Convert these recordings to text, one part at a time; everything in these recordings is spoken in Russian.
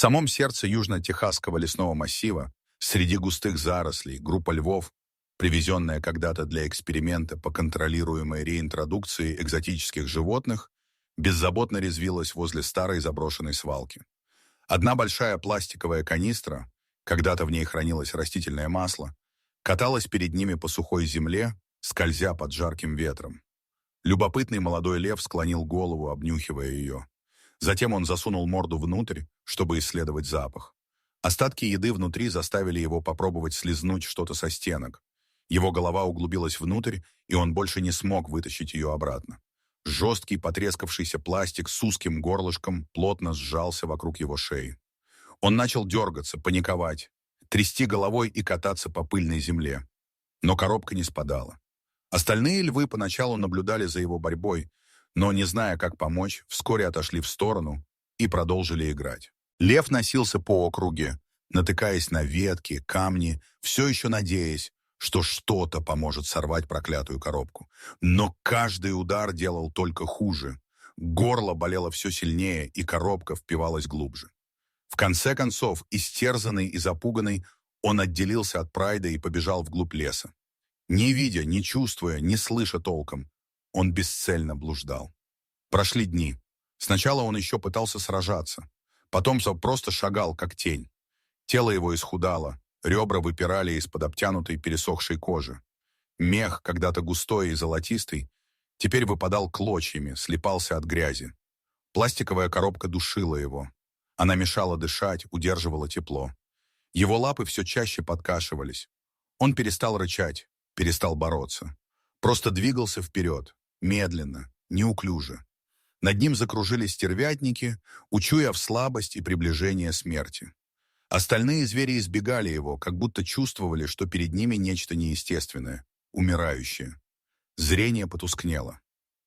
самом сердце южно-техасского лесного массива, среди густых зарослей, группа львов, привезенная когда-то для эксперимента по контролируемой реинтродукции экзотических животных, беззаботно резвилась возле старой заброшенной свалки. Одна большая пластиковая канистра, когда-то в ней хранилось растительное масло, каталась перед ними по сухой земле, скользя под жарким ветром. Любопытный молодой лев склонил голову, обнюхивая ее. Затем он засунул морду внутрь, чтобы исследовать запах. Остатки еды внутри заставили его попробовать слизнуть что-то со стенок. Его голова углубилась внутрь, и он больше не смог вытащить ее обратно. Жесткий потрескавшийся пластик с узким горлышком плотно сжался вокруг его шеи. Он начал дергаться, паниковать, трясти головой и кататься по пыльной земле. Но коробка не спадала. Остальные львы поначалу наблюдали за его борьбой, но, не зная, как помочь, вскоре отошли в сторону и продолжили играть. Лев носился по округе, натыкаясь на ветки, камни, все еще надеясь, что что-то поможет сорвать проклятую коробку. Но каждый удар делал только хуже. Горло болело все сильнее, и коробка впивалась глубже. В конце концов, истерзанный и запуганный, он отделился от Прайда и побежал вглубь леса. Не видя, не чувствуя, не слыша толком, он бесцельно блуждал. Прошли дни. Сначала он еще пытался сражаться. Потом просто шагал, как тень. Тело его исхудало, ребра выпирали из-под обтянутой пересохшей кожи. Мех, когда-то густой и золотистый, теперь выпадал клочьями, слипался от грязи. Пластиковая коробка душила его. Она мешала дышать, удерживала тепло. Его лапы все чаще подкашивались. Он перестал рычать, перестал бороться. Просто двигался вперед, медленно, неуклюже. Над ним закружились стервятники, учуяв слабость и приближение смерти. Остальные звери избегали его, как будто чувствовали, что перед ними нечто неестественное, умирающее. Зрение потускнело.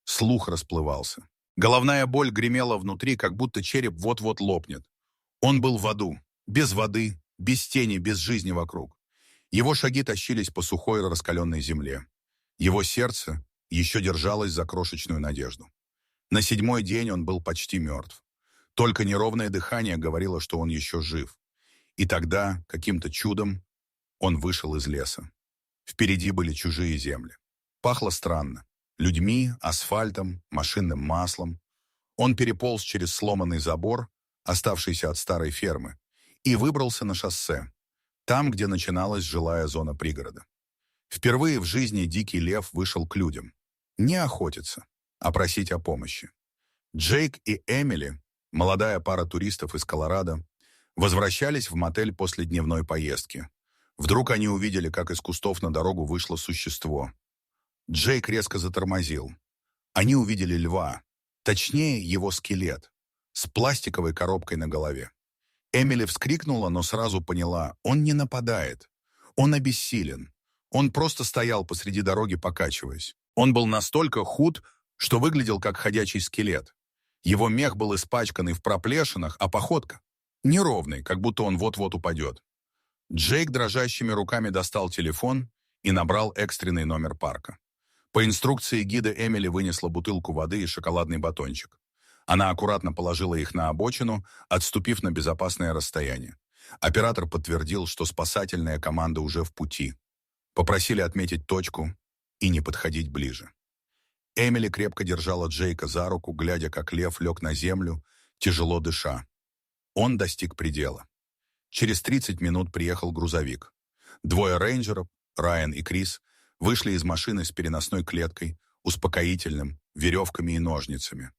Слух расплывался. Головная боль гремела внутри, как будто череп вот-вот лопнет. Он был в аду, без воды, без тени, без жизни вокруг. Его шаги тащились по сухой раскаленной земле. Его сердце еще держалось за крошечную надежду. На 7-й день он был почти мертв. Только неровное дыхание говорило, что он еще жив. И тогда, каким-то чудом, он вышел из леса. Впереди были чужие земли. Пахло странно. Людьми, асфальтом, машинным маслом. Он переполз через сломанный забор, оставшийся от старой фермы, и выбрался на шоссе, там, где начиналась жилая зона пригорода. Впервые в жизни дикий лев вышел к людям. Не охотиться, а просить о помощи. Джейк и Эмили, молодая пара туристов из Колорадо, возвращались в мотель после дневной поездки. Вдруг они увидели, как из кустов на дорогу вышло существо. Джейк резко затормозил. Они увидели льва, точнее его скелет, с пластиковой коробкой на голове. Эмили вскрикнула, но сразу поняла, он не нападает. Он обессилен. Он просто стоял посреди дороги, покачиваясь. Он был настолько худ, что выглядел как ходячий скелет. Его мех был испачканный в проплешинах, а походка неровной, как будто он вот-вот упадет. Джейк дрожащими руками достал телефон и набрал экстренный номер парка. По инструкции гида Эмили вынесла бутылку воды и шоколадный батончик. Она аккуратно положила их на обочину, отступив на безопасное расстояние. Оператор подтвердил, что спасательная команда уже в пути. Попросили отметить точку и не подходить ближе. Эмили крепко держала Джейка за руку, глядя, как лев лег на землю, тяжело дыша. Он достиг предела. Через 30 минут приехал грузовик. 2 рейнджеров, Райан и Крис, вышли из машины с переносной клеткой, успокоительным, веревками и ножницами.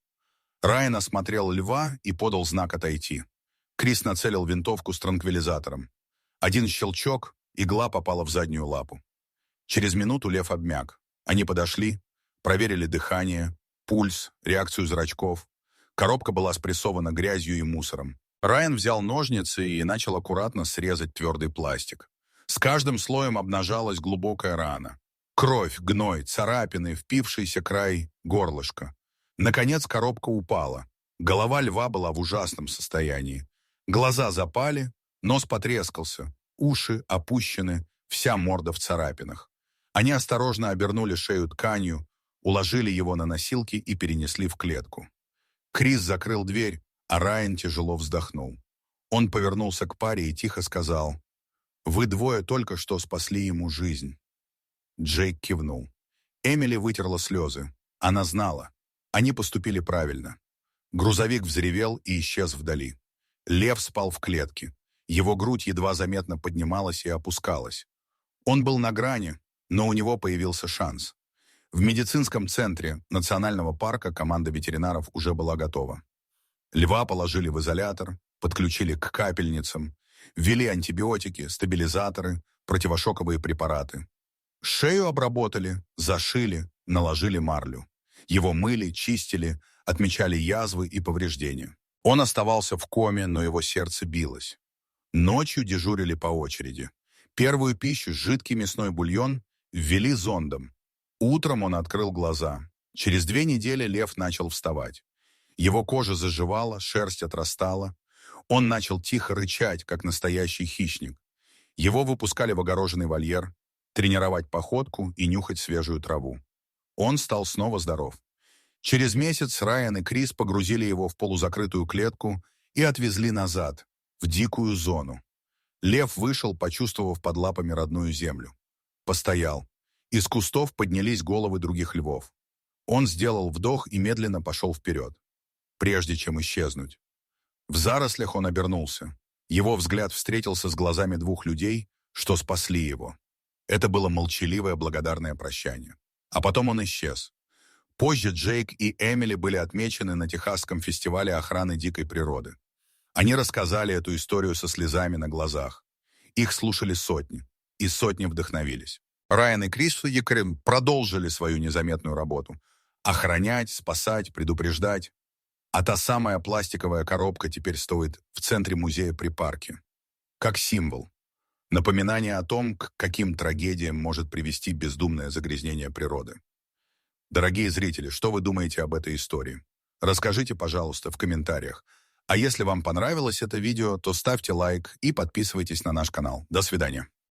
Райан осмотрел льва и подал знак отойти. Крис нацелил винтовку с транквилизатором. Один щелчок, игла попала в заднюю лапу. Через минуту лев обмяк. Они подошли, проверили дыхание, пульс, реакцию зрачков. Коробка была спрессована грязью и мусором. Райан взял ножницы и начал аккуратно срезать твердый пластик. С каждым слоем обнажалась глубокая рана. Кровь, гной, царапины, впившийся край горлышка. Наконец коробка упала. Голова льва была в ужасном состоянии. Глаза запали, нос потрескался, уши опущены, вся морда в царапинах. Они осторожно обернули шею тканью, уложили его на носилки и перенесли в клетку. Крис закрыл дверь, а Райан тяжело вздохнул. Он повернулся к паре и тихо сказал: «Вы двое только что спасли ему жизнь». Джейк кивнул. Эмили вытерла слезы. Она знала. Они поступили правильно. Грузовик взревел и исчез вдали. Лев спал в клетке. Его грудь едва заметно поднималась и опускалась. Он был на грани, но у него появился шанс. В медицинском центре национального парка команда ветеринаров уже была готова. Льва положили в изолятор, подключили к капельницам, ввели антибиотики, стабилизаторы, противошоковые препараты. Шею обработали, зашили, наложили марлю. Его мыли, чистили, отмечали язвы и повреждения. Он оставался в коме, но его сердце билось. Ночью дежурили по очереди. Первую пищу, жидкий мясной бульон, ввели зондом. Утром он открыл глаза. Через 2 недели Лев начал вставать. Его кожа заживала, шерсть отрастала. Он начал тихо рычать, как настоящий хищник. Его выпускали в огороженный вольер, тренировать походку и нюхать свежую траву. Он стал снова здоров. Через месяц Райан и Крис погрузили его в полузакрытую клетку и отвезли назад, в дикую зону. Лев вышел, почувствовав под лапами родную землю. Постоял. Из кустов поднялись головы других львов. Он сделал вдох и медленно пошел вперед, прежде чем исчезнуть. В зарослях он обернулся. Его взгляд встретился с глазами 2 людей, что спасли его. Это было молчаливое благодарное прощание. А потом он исчез. Позже Джейк и Эмили были отмечены на Техасском фестивале охраны дикой природы. Они рассказали эту историю со слезами на глазах. Их слушали сотни, и сотни вдохновились. Райан и Крис продолжили свою незаметную работу. Охранять, спасать, предупреждать. А та самая пластиковая коробка теперь стоит в центре музея при парке. Как символ. Напоминание о том, к каким трагедиям может привести бездумное загрязнение природы. Дорогие зрители, что вы думаете об этой истории? Расскажите, пожалуйста, в комментариях. А если вам понравилось это видео, то ставьте лайк и подписывайтесь на наш канал. До свидания.